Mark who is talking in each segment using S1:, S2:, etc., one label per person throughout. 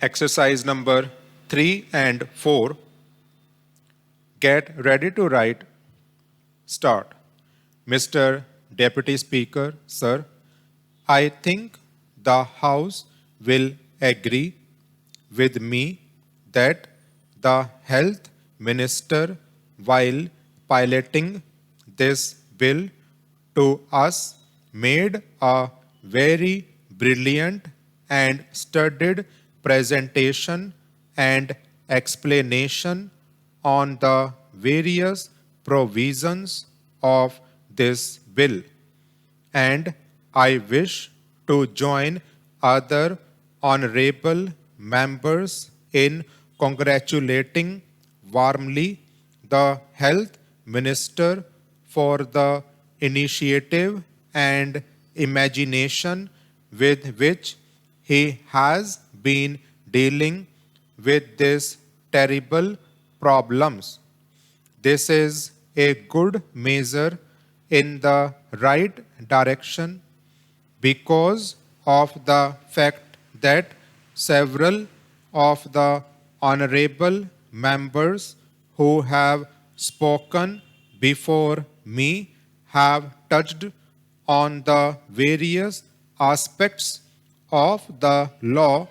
S1: Exercise number 3 and 4. Get ready to write. Start. Mr. Deputy Speaker, sir, I think the House will agree with me that the Health Minister, while piloting this bill to us, made a very brilliant and studied presentation and explanation on the various provisions of this bill, and I wish to join other honorable members in congratulating warmly the Health Minister for the initiative and imagination with which he has been dealing with these terrible problems. This is a good measure in the right direction because of the fact that several of the honorable members who have spoken before me have touched on the various aspects of the law.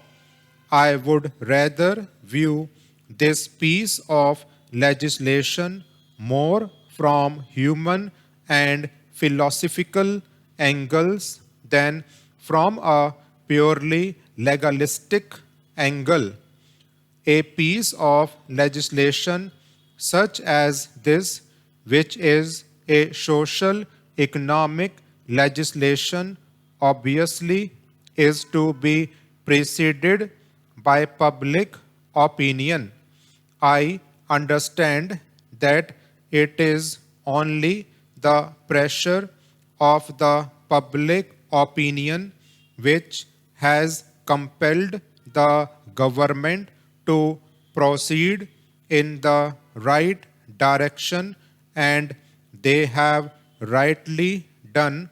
S1: I would rather view this piece of legislation more from human and philosophical angles than from a purely legalistic angle. A piece of legislation such as this, which is a social economic legislation, obviously is to be preceded by public opinion. I understand that it is only the pressure of the public opinion which has compelled the government to proceed in the right direction, and they have rightly done,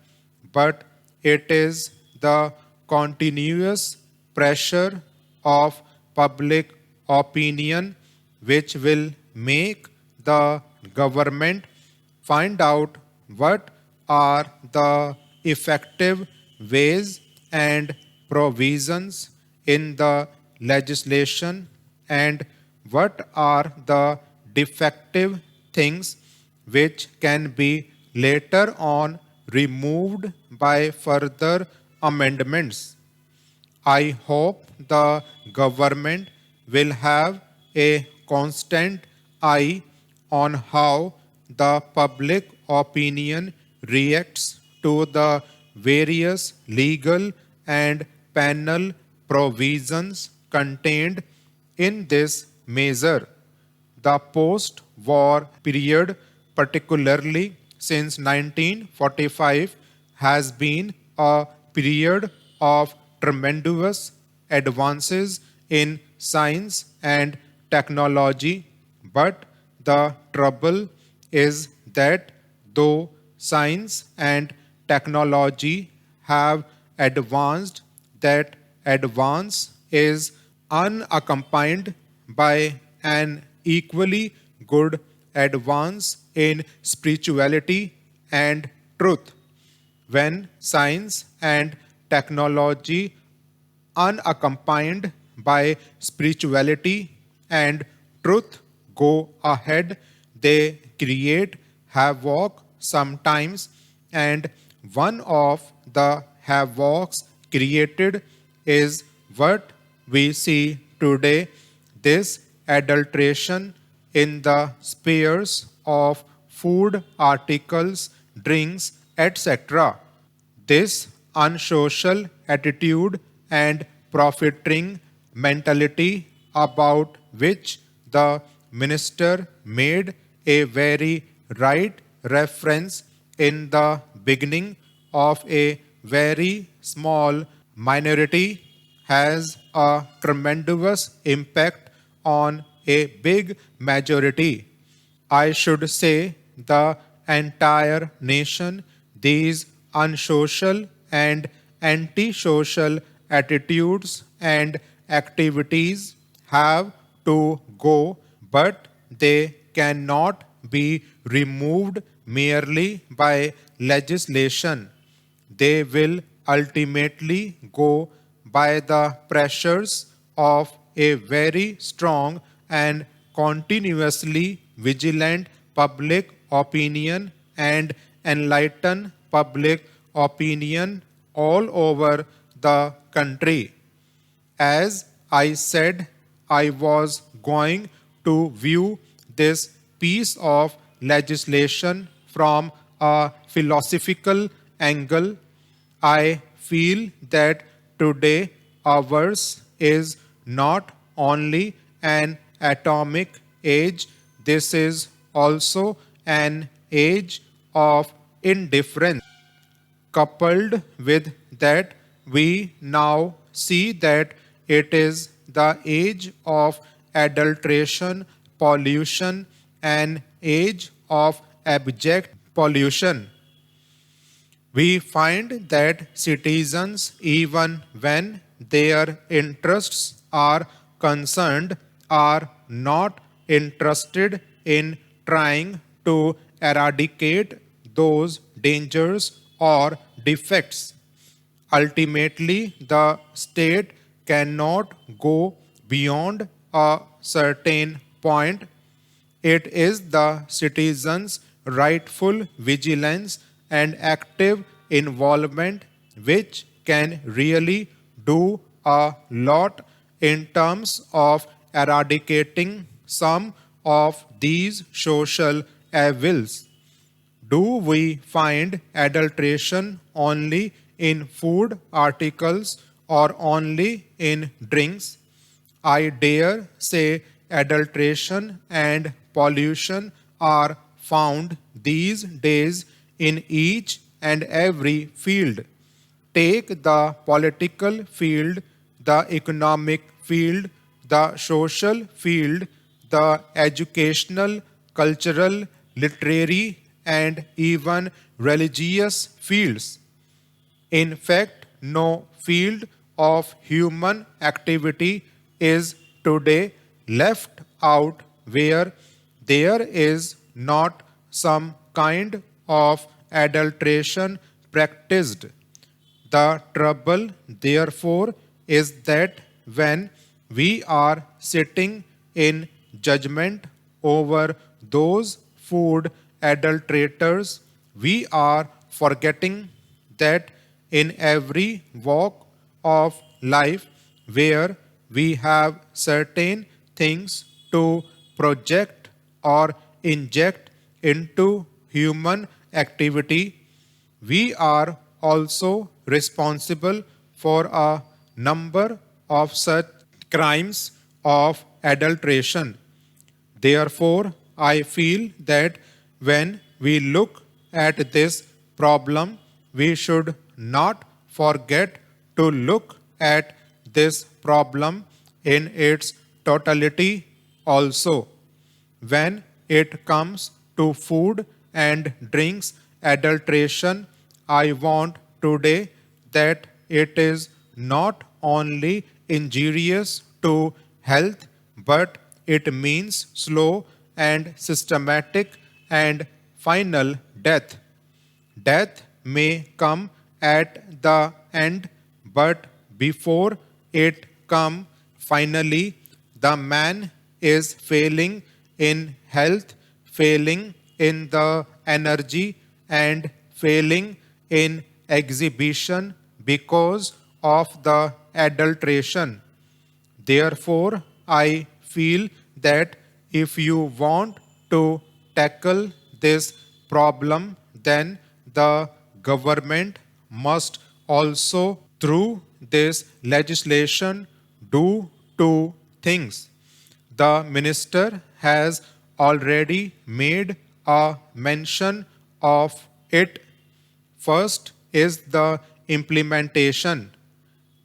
S1: but it is the continuous pressure of public opinion which will make the government find out what are the effective ways and provisions in the legislation and what are the defective things which can be later on removed by further amendments. I hope the government will have a constant eye on how the public opinion reacts to the various legal and penal provisions contained in this measure. The post-war period, particularly since 1945, has been a period of tremendous advances in science and technology, but the trouble is that though science and technology have advanced, that advance is unaccompanied by an equally good advance in spirituality and truth. When science and technology unaccompanied by spirituality and truth go ahead, they create havoc sometimes, and one of the havocs created is what we see today, this adulteration in the spheres of food articles, drinks, etc. This unsocial attitude and profiteering mentality about which the minister made a very right reference in the beginning of a very small minority has a tremendous impact on a big majority. I should say the entire nation. These unsocial and antisocial attitudes and activities have to go, but they cannot be removed merely by legislation. They will ultimately go by the pressures of a very strong and continuously vigilant public opinion and enlightened public opinion all over the country. As I said, I was going to view this piece of legislation from a philosophical angle. I feel that today ours is not only an atomic age, this is also an age of indifference. Coupled with that, we now see that it is the age of adulteration, pollution, an age of abject pollution. We find that citizens, even when their interests are concerned, are not interested in trying to eradicate those dangers or defects. Ultimately, the state cannot go beyond a certain point. It is the citizens' rightful vigilance and active involvement which can really do a lot in terms of eradicating some of these social evils. Do we find adulteration only in food articles or only in drinks? I dare say adulteration and pollution are found these days in each and every field. Take the political field, the economic field, the social field, the educational, cultural, literary, and even religious fields. In fact, no field of human activity is today left out where there is not some kind of adulteration practiced. The trouble, therefore, is that when we are sitting in judgment over those food adulterators, we are forgetting that in every walk of life where we have certain things to project or inject into human activity, we are also responsible for a number of such crimes of adulteration. Therefore, I feel that when we look at this problem, we should not forget to look at this problem in its totality also. When it comes to food and drinks adulteration, I want today that it is not only injurious to health, but it means slow and systematic and final death. Death may come at the end, but before it come, finally, the man is failing in health, failing in the energy, and failing in exhibition because of the adulteration. Therefore, I feel that if you want to tackle this problem, then the government must also, through this legislation, do two things. The minister has already made a mention of it. First is the implementation.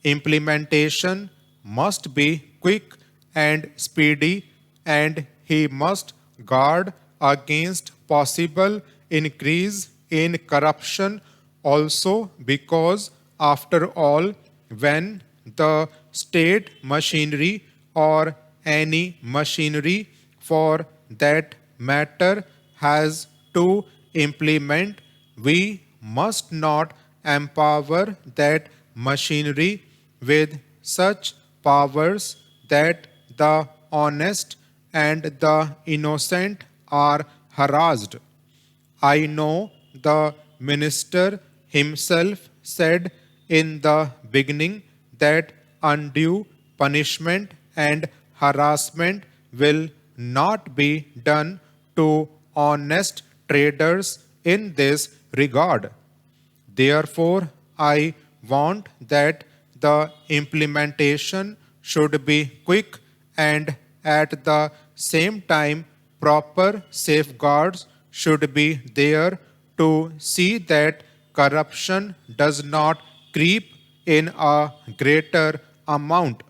S1: Implementation must be quick and speedy, and he must guard against possible increase in corruption also, because after all, when the state machinery or any machinery for that matter has to implement, we must not empower that machinery with such powers that the honest and the innocent are harassed. I know the minister himself said in the beginning that undue punishment and harassment will not be done to honest traders in this regard. Therefore, I want that the implementation should be quick and at the same time proper safeguards should be there to see that corruption does not creep in a greater amount.